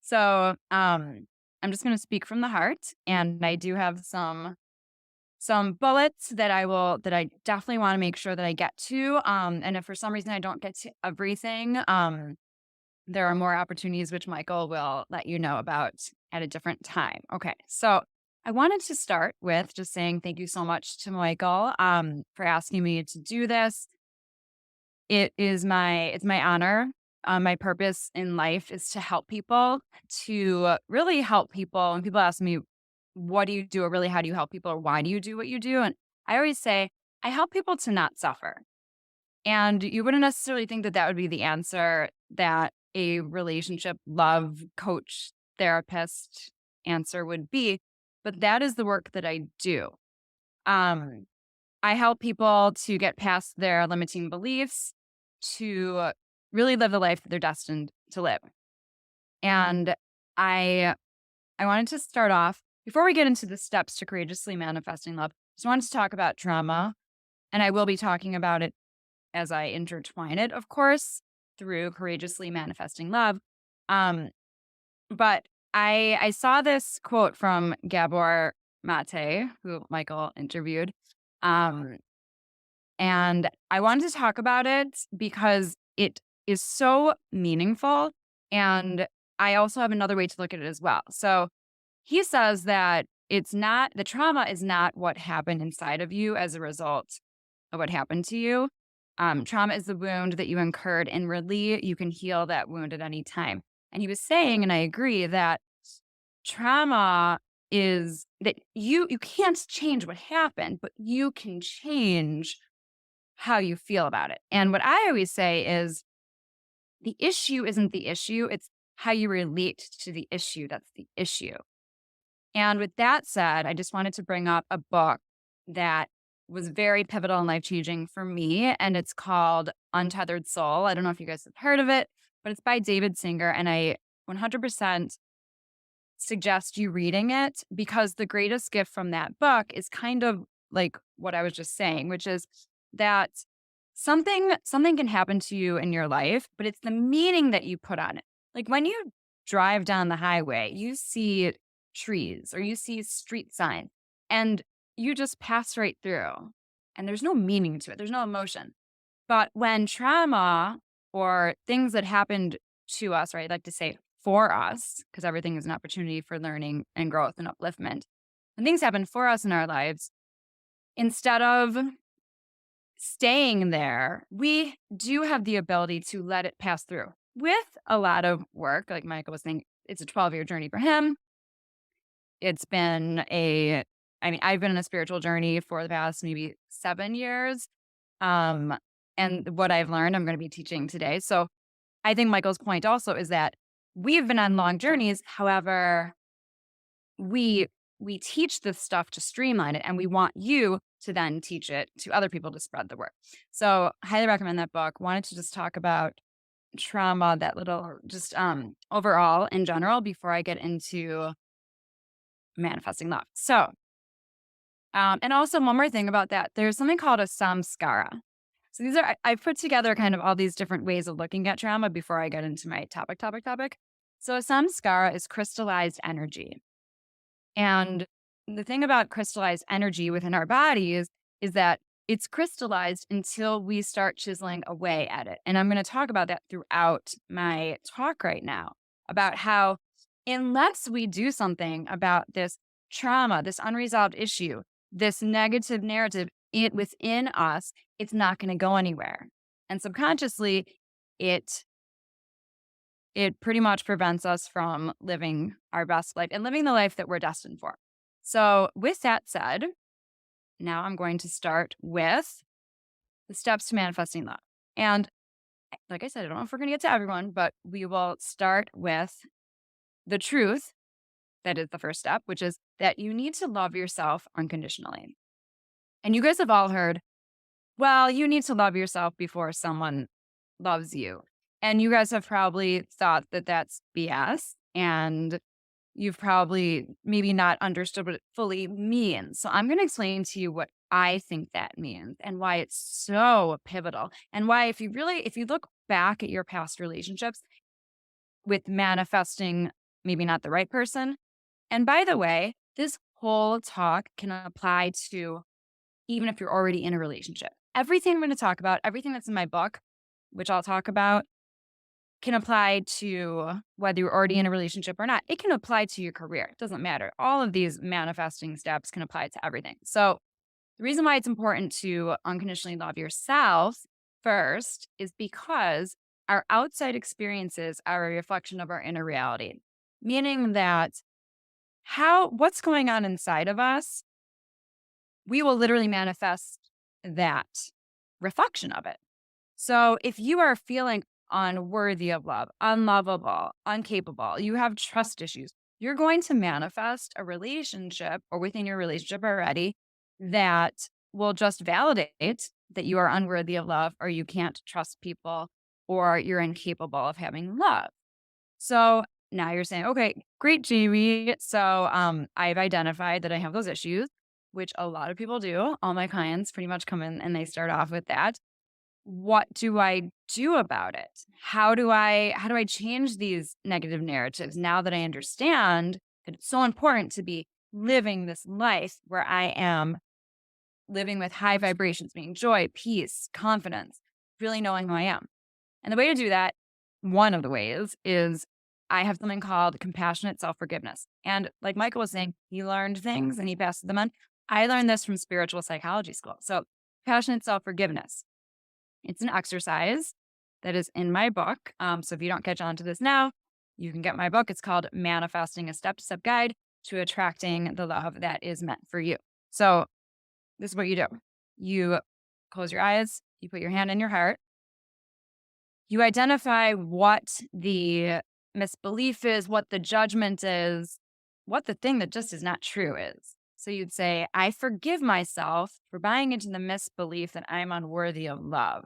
So, I'm just going to speak from the heart, and I do have some bullets that I definitely want to make sure that I get to. And if for some reason I don't get to everything, there are more opportunities which Michael will let you know about at a different time. Okay, so I wanted to start with just saying thank you so much to Michael for asking me to do this. It's my honor. My purpose in life is to help people, to really help people. And people ask me, what do you do? Or really, how do you help people? Or why do you do what you do? And I always say, I help people to not suffer. And you wouldn't necessarily think that that would be the answer that a relationship love coach therapist answer would be. But that is the work that I do. Um, I help people to get past their limiting beliefs, to really live the life that they're destined to live. And I I wanted to start off before we get into the steps to courageously manifesting love. Just wanted to talk about trauma, and I will be talking about it as I intertwine it, of course, through courageously manifesting love. Um, but I saw this quote from Gabor Mate, who Michael interviewed. Um, And I wanted to talk about it because it is so meaningful. And I also have another way to look at it as well. So he says that the trauma is not what happened inside of you as a result of what happened to you. Trauma is the wound that you incurred, and really you can heal that wound at any time. And he was saying, and I agree, that trauma is that you can't change what happened, but you can change how you feel about it. And what I always say is the issue isn't the issue, it's how you relate to the issue that's the issue. And with that said, I just wanted to bring up a book that was very pivotal and life changing for me. And it's called Untethered Soul. I don't know if you guys have heard of it, but it's by David Singer. And I 100% suggest you reading it because the greatest gift from that book is kind of like what I was just saying, which is that something can happen to you in your life, but it's the meaning that you put on it. Like when you drive down the highway, you see trees or you see street signs and you just pass right through and there's no meaning to it. There's no emotion. But when trauma or things that happened to us, or I'd like to say for us, because everything is an opportunity for learning and growth and upliftment. When things happen for us in our lives, instead of staying there, we do have the ability to let it pass through with a lot of work. Like Michael was saying, it's a 12-year journey for him. It's been I've been in a spiritual journey for the past maybe 7 years. Um, and what I've learned, I'm going to be teaching today. So I think Michael's point also is that we've been on long journeys. However, we we teach this stuff to streamline it, and we want you to then teach it to other people to spread the word. So highly recommend that book. Wanted to just talk about trauma, that little just overall in general before I get into manifesting love. So and also one more thing about that, there's something called a samskara. So I've put together kind of all these different ways of looking at trauma before I get into my topic. So a samskara is crystallized energy. And the thing about crystallized energy within our bodies is that it's crystallized until we start chiseling away at it. And I'm going to talk about that throughout my talk right now about how, unless we do something about this trauma, this unresolved issue, this negative narrative within us, it's not going to go anywhere. And subconsciously, it it pretty much prevents us from living our best life and living the life that we're destined for. So, with that said, now I'm going to start with the steps to manifesting love. And like I said, I don't know if we're going to get to everyone, but we will start with the truth. That is the first step, which is that you need to love yourself unconditionally. And you guys have all heard, well, you need to love yourself before someone loves you. And you guys have probably thought that that's BS. And you've probably maybe not understood what it fully means. So I'm going to explain to you what I think that means and why it's so pivotal. And why, if you look back at your past relationships with manifesting maybe not the right person. And by the way, this whole talk can apply to even if you're already in a relationship. Everything I'm going to talk about, everything that's in my book, which I'll talk about, can apply to whether you're already in a relationship or not. It can apply to your career. It doesn't matter. All of these manifesting steps can apply to everything. So, the reason why it's important to unconditionally love yourself first is because our outside experiences are a reflection of our inner reality, meaning that what's going on inside of us, we will literally manifest that reflection of it. So if you are feeling unworthy of love, unlovable, incapable, you have trust issues, you're going to manifest a relationship or within your relationship already that will just validate that you are unworthy of love or you can't trust people or you're incapable of having love. So now you're saying, okay, great, Jamie. So I've identified that I have those issues, which a lot of people do. All my clients pretty much come in and they start off with that. What do I do about it? How do I change these negative narratives now that I understand that it's so important to be living this life where I am living with high vibrations, meaning joy, peace, confidence, really knowing who I am. And the way to do that, one of the ways is I have something called compassionate self-forgiveness. And like Michael was saying, he learned things and he passed them on. I learned this from spiritual psychology school. So compassionate self-forgiveness. It's an exercise that is in my book. So if you don't catch on to this now, you can get my book. It's called Manifesting a Step-to-Step Guide to Attracting the Love That Is Meant for You. So this is what you do. You close your eyes, you put your hand in your heart, you identify what the misbelief is, what the judgment is, what the thing that just is not true is. So you'd say, I forgive myself for buying into the misbelief that I'm unworthy of love.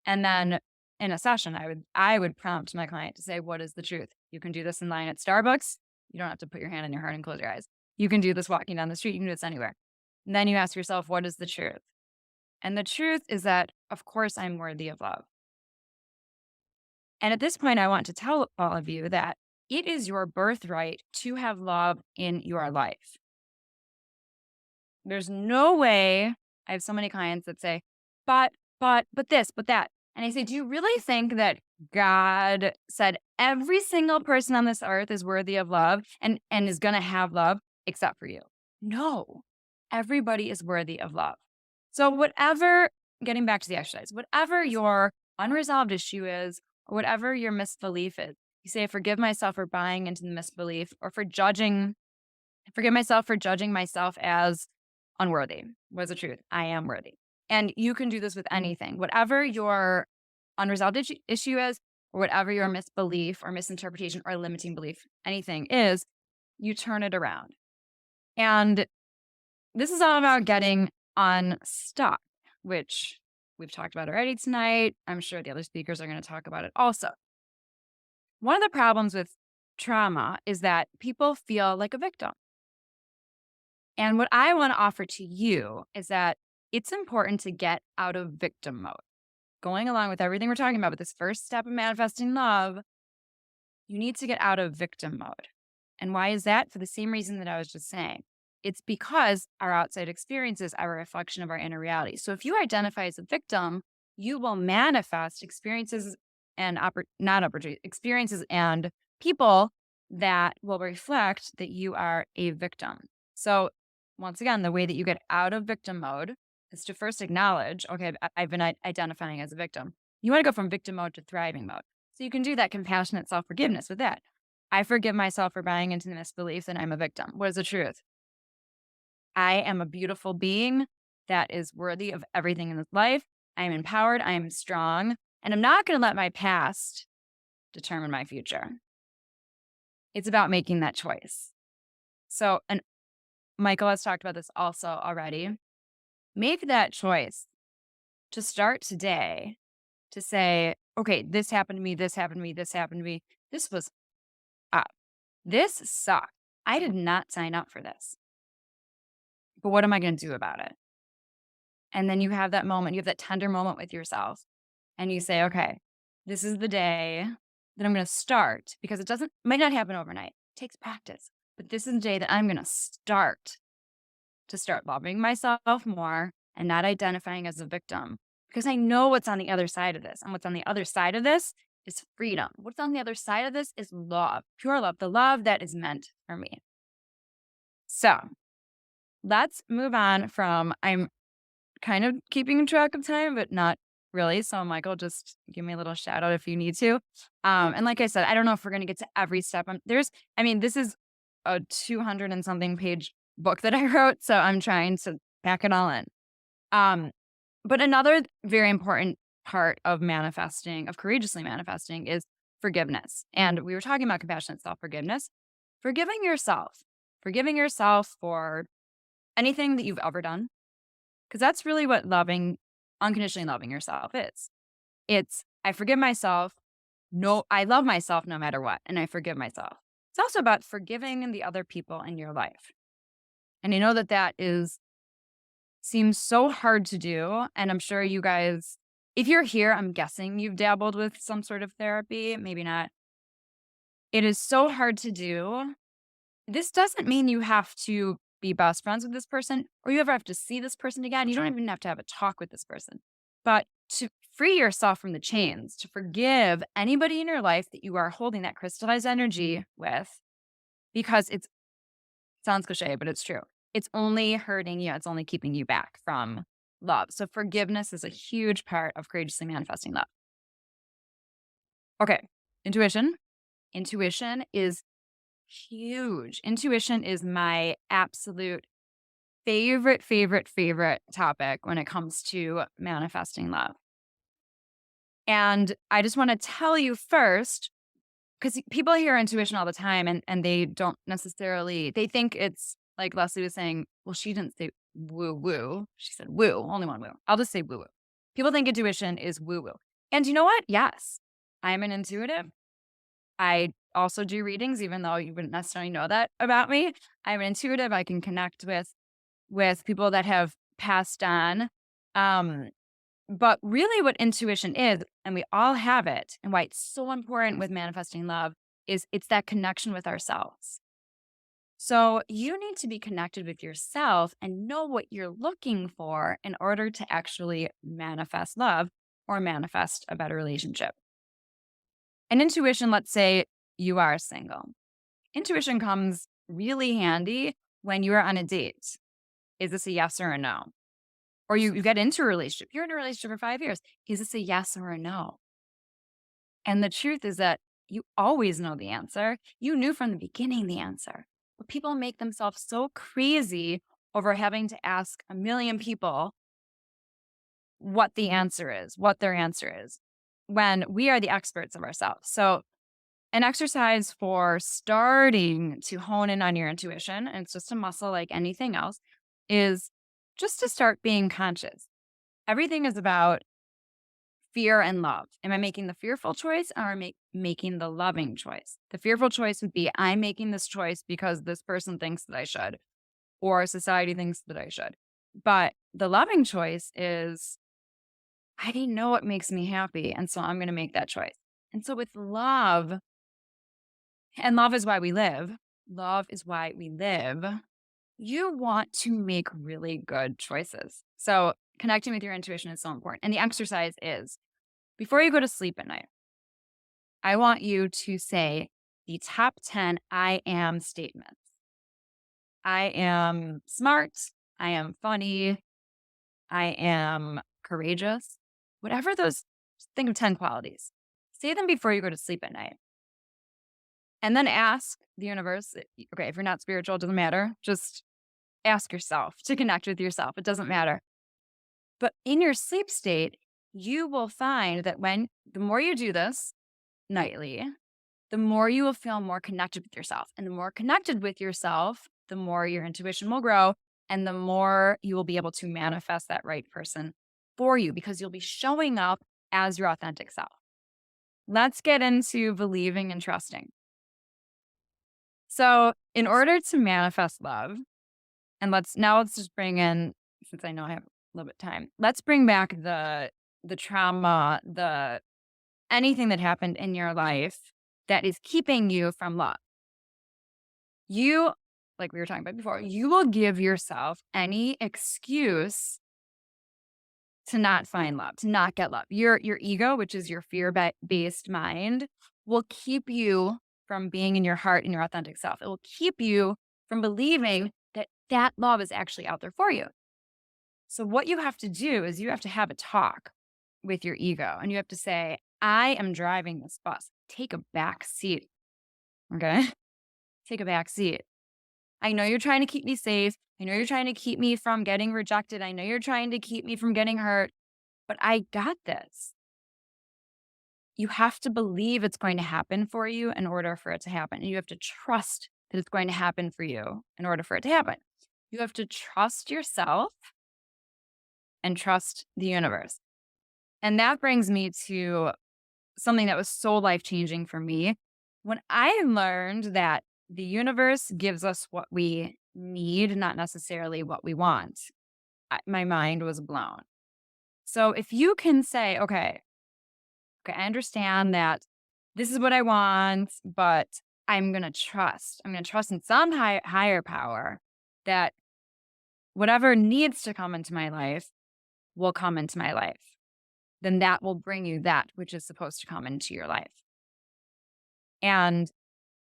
And then in a session, I would prompt my client to say, what is the truth? You can do this in line at Starbucks. You don't have to put your hand in your heart and close your eyes. You can do this walking down the street. You can do this anywhere. And then you ask yourself, what is the truth? And the truth is that, of course, I'm worthy of love. And at this point, I want to tell all of you that it is your birthright to have love in your life. There's no way. I have so many clients that say, but this, but that. And I say, do you really think that God said every single person on this earth is worthy of love and is going to have love except for you? No, everybody is worthy of love. So getting back to the exercise, whatever your unresolved issue is, or whatever your misbelief is, you say, forgive myself for buying into the misbelief or forgive myself for judging myself as unworthy. What's the truth? I am worthy. And you can do this with anything. Whatever your unresolved issue is, or whatever your misbelief or misinterpretation or limiting belief, anything is, you turn it around. And this is all about getting unstuck, which we've talked about already tonight. I'm sure the other speakers are going to talk about it also. One of the problems with trauma is that people feel like a victim. And what I want to offer to you is that it's important to get out of victim mode. Going along with everything we're talking about with this first step of manifesting love, you need to get out of victim mode. And why is that? For the same reason that I was just saying. It's because our outside experiences are a reflection of our inner reality. So if you identify as a victim, you will manifest experiences and experiences and people that will reflect that you are a victim. So once again, the way that you get out of victim mode is to first acknowledge, okay, I've been identifying as a victim. You want to go from victim mode to thriving mode. So you can do that compassionate self-forgiveness with that. I forgive myself for buying into the misbelief that I'm a victim. What is the truth? I am a beautiful being that is worthy of everything in this life. I am empowered. I am strong. And I'm not going to let my past determine my future. It's about making that choice. So, and Michael has talked about this also already. Make that choice to start today to say, okay, this happened to me, this happened to me, this happened to me. This was up. This sucked. I did not sign up for this. But what am I going to do about it? And then you have that moment, you have that tender moment with yourself. And you say, okay, this is the day that I'm going to start, because might not happen overnight. It takes practice. But this is the day that I'm going to start loving myself more and not identifying as a victim, because I know what's on the other side of this. And what's on the other side of this is freedom. What's on the other side of this is love, pure love, the love that is meant for me. So let's move on from, I'm kind of keeping track of time, but not really. So, Michael, just give me a little shout out if you need to. And like I said, I don't know if we're going to get to every step. This is a 200 and something page book that I wrote. So I'm trying to pack it all in. But another very important part of manifesting, of courageously manifesting, is forgiveness. And we were talking about compassionate self-forgiveness, forgiving yourself for anything that you've ever done. Because that's really what unconditionally loving yourself is. I forgive myself. No, I love myself no matter what. And I forgive myself. It's also about forgiving the other people in your life. And I know that seems so hard to do. And I'm sure you guys, if you're here, I'm guessing you've dabbled with some sort of therapy, maybe not. It is so hard to do. This doesn't mean you have to be best friends with this person or you ever have to see this person again. You don't even have to have a talk with this person. But to free yourself from the chains, to forgive anybody in your life that you are holding that crystallized energy with, because it sounds cliche, but it's true. It's only hurting you. It's only keeping you back from love. So forgiveness is a huge part of courageously manifesting love. Okay, intuition. Intuition is huge. Intuition is my absolute favorite topic when it comes to manifesting love. And I just want to tell you first, because people hear intuition all the time and they don't necessarily, they think it's like Leslie was saying, well, she didn't say woo woo. She said woo, only one woo. I'll just say woo woo. People think intuition is woo woo. And you know what? Yes, I'm an intuitive. I also do readings, even though you wouldn't necessarily know that about me. I'm an intuitive. I can connect with people that have passed on. But really what intuition is, and we all have it, and why it's so important with manifesting love, is it's that connection with ourselves. So you need to be connected with yourself and know what you're looking for in order to actually manifest love or manifest a better relationship. And intuition, let's say you are single. Intuition comes really handy when you are on a date. Is this a yes or a no? Or you get into a relationship. You're in a relationship for 5 years. Is this a yes or a no? And the truth is that you always know the answer. You knew from the beginning the answer. But people make themselves so crazy over having to ask a million people what the answer is, what their answer is, when we are the experts of ourselves. So an exercise for starting to hone in on your intuition, and it's just a muscle like anything else, is just to start being conscious. Everything is about fear and love. Am I making the fearful choice or am I making the loving choice? The fearful choice would be, I'm making this choice because this person thinks that I should, or society thinks that I should. But the loving choice is, I know what makes me happy, and so I'm going to make that choice. And so with love, and love is why we live, love is why we live, you want to make really good choices. So connecting with your intuition is so important. And the exercise is, before you go to sleep at night, I want you to say the top 10 I am statements. I am smart. I am funny. I am courageous. Whatever those, think of 10 qualities. Say them before you go to sleep at night. And then ask the universe, okay, if you're not spiritual, it doesn't matter. Just ask yourself to connect with yourself. It doesn't matter. But in your sleep state, you will find that the more you do this nightly, the more you will feel more connected with yourself. And the more connected with yourself, the more your intuition will grow and the more you will be able to manifest that right person for you, because you'll be showing up as your authentic self. Let's get into believing and trusting. So in order to manifest love, and let's just bring in, since I know I have a little bit of time, let's bring back the trauma, the anything that happened in your life that is keeping you from love. You, like we were talking about before, you will give yourself any excuse to not find love, to not get love. Your ego, which is your fear-based mind, will keep you from being in your heart and your authentic self. It will keep you from believing that that love is actually out there for you. So what you have to do is you have to have a talk with your ego and you have to say, I am driving this bus. Take a back seat. Okay? Take a back seat. I know you're trying to keep me safe. I know you're trying to keep me from getting rejected. I know you're trying to keep me from getting hurt, but I got this. You have to believe it's going to happen for you in order for it to happen. And you have to trust that it's going to happen for you in order for it to happen. You have to trust yourself and trust the universe. And that brings me to something that was so life-changing for me. When I learned that the universe gives us what we need, not necessarily what we want, my mind was blown. So if you can say, okay, I understand that this is what I want, but I'm going to trust. I'm going to trust in some higher power that whatever needs to come into my life will come into my life. Then that will bring you that which is supposed to come into your life. And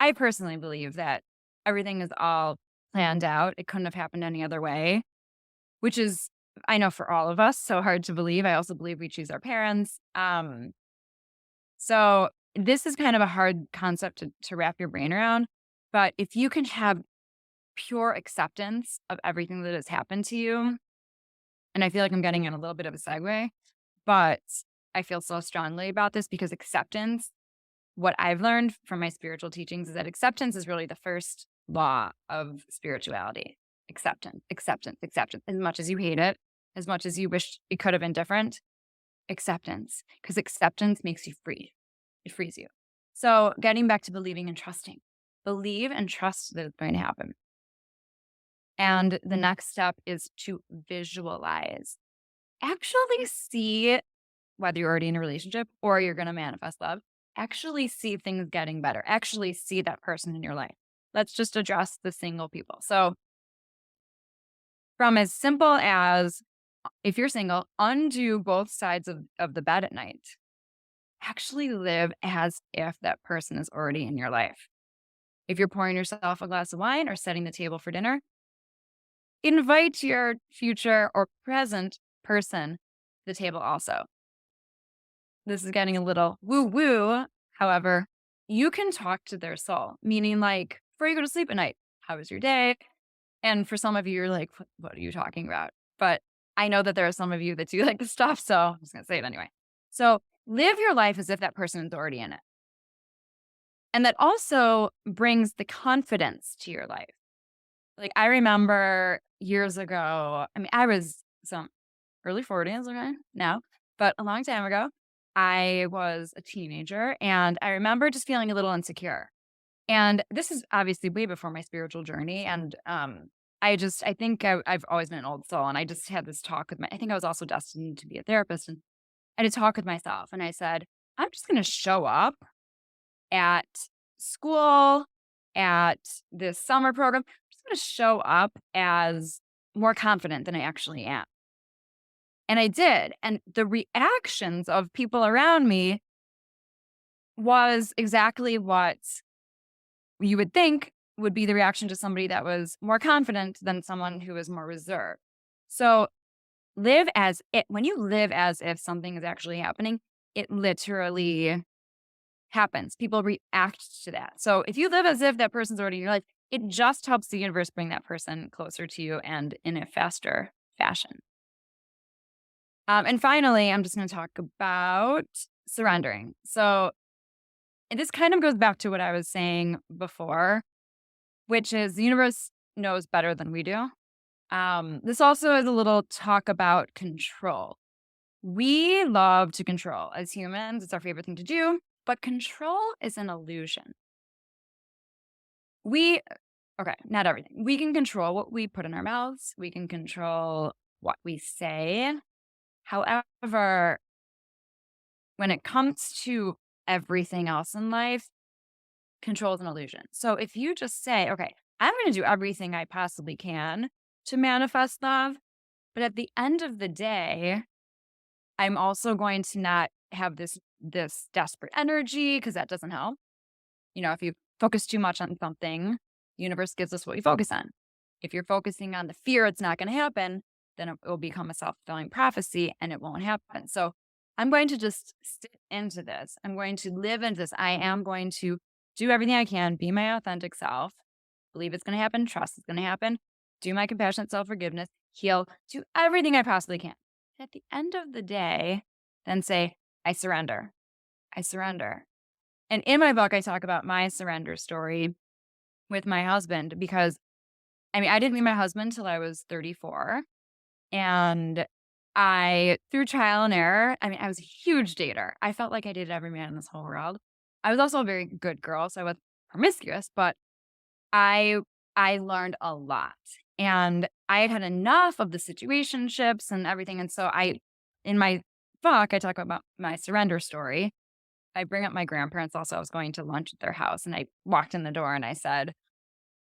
I personally believe that everything is all planned out. It couldn't have happened any other way, which is, I know for all of us, so hard to believe. I also believe we choose our parents. So this is kind of a hard concept to wrap your brain around. But if you can have pure acceptance of everything that has happened to you, and I feel like I'm getting in a little bit of a segue, but I feel so strongly about this because acceptance, what I've learned from my spiritual teachings is that acceptance is really the first law of spirituality. Acceptance, acceptance, acceptance. As much as you hate it, as much as you wish it could have been different, acceptance, because acceptance makes you free. It frees you. So getting back to believing and trusting. Believe and trust that it's going to happen. And the next step is to visualize. Actually see, whether you're already in a relationship or you're going to manifest love, actually see things getting better. Actually see that person in your life. Let's just address the single people. So from as simple as, if you're single, undo both sides of the bed at night. Actually live as if that person is already in your life. If you're pouring yourself a glass of wine or setting the table for dinner, invite your future or present person to the table also. This is getting a little woo-woo. However, you can talk to their soul, meaning like before you go to sleep at night, how was your day? And for some of you, you're like, what are you talking about? But I know that there are some of you that do like this stuff, so I'm just going to say it anyway. So live your life as if that person is already in it. And that also brings the confidence to your life. Like I remember years ago, I mean, I was some early 40s, okay, now, but a long time ago, I was a teenager and I remember just feeling a little insecure. And this is obviously way before my spiritual journey. And I think I've always been an old soul. And I just had this talk with I think I was also destined to be a therapist. And I had a talk with myself. And I said, I'm just going to show up at school, at this summer program. I'm just going to show up as more confident than I actually am. And I did. And the reactions of people around me was exactly what you would think would be the reaction to somebody that was more confident than someone who was more reserved. So when you live as if something is actually happening, it literally happens. People react to that. So if you live as if that person's already in your life, it just helps the universe bring that person closer to you and in a faster fashion. And finally, I'm just going to talk about surrendering. So this kind of goes back to what I was saying before, which is the universe knows better than we do. This also is a little talk about control. We love to control as humans. It's our favorite thing to do, but control is an illusion. Okay, not everything. We can control what we put in our mouths. We can control what we say. However, when it comes to everything else in life, control is an illusion. So if you just say, okay, I'm going to do everything I possibly can to manifest love, but at the end of the day, I'm also going to not have this desperate energy because that doesn't help. If you focus too much on something, the universe gives us what we focus on. If you're focusing on the fear it's not going to happen, then it will become a self-fulfilling prophecy and it won't happen. So I'm going to just sit into this. I'm going to live into this. I am going to do everything I can, be my authentic self, believe it's going to happen, trust it's going to happen, do my compassionate self-forgiveness, heal, do everything I possibly can. At the end of the day, then say, I surrender. I surrender. And in my book, I talk about my surrender story with my husband because I didn't meet my husband till I was 34. And through trial and error, I was a huge dater. I felt like I dated every man in this whole world. I was also a very good girl, so I was promiscuous, but I I learned a lot. And I had had enough of the situationships and everything. And so in my book, I talk about my surrender story. I bring up my grandparents also. I was going to lunch at their house and I walked in the door and I said,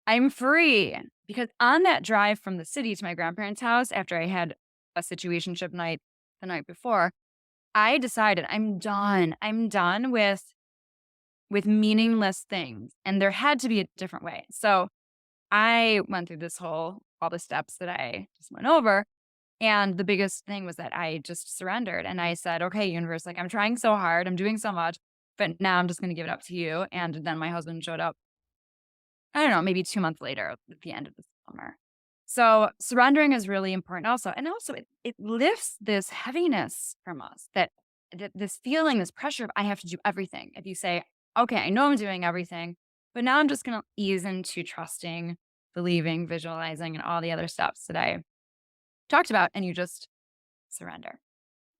I'm free. Because on that drive from the city to my grandparents' house, after I had a situationship night the night before, I decided I'm done. I'm done with meaningless things. And there had to be a different way. So I went through all the steps that I just went over. And the biggest thing was that I just surrendered and I said, okay, universe, like I'm trying so hard, I'm doing so much, but now I'm just going to give it up to you. And then my husband showed up, I don't know, maybe 2 months later at the end of the summer. So surrendering is really important also. And also it lifts this heaviness from us that this feeling, this pressure of I have to do everything. If you say, okay, I know I'm doing everything, but now I'm just going to ease into trusting, believing, visualizing, and all the other steps that I talked about, and you just surrender.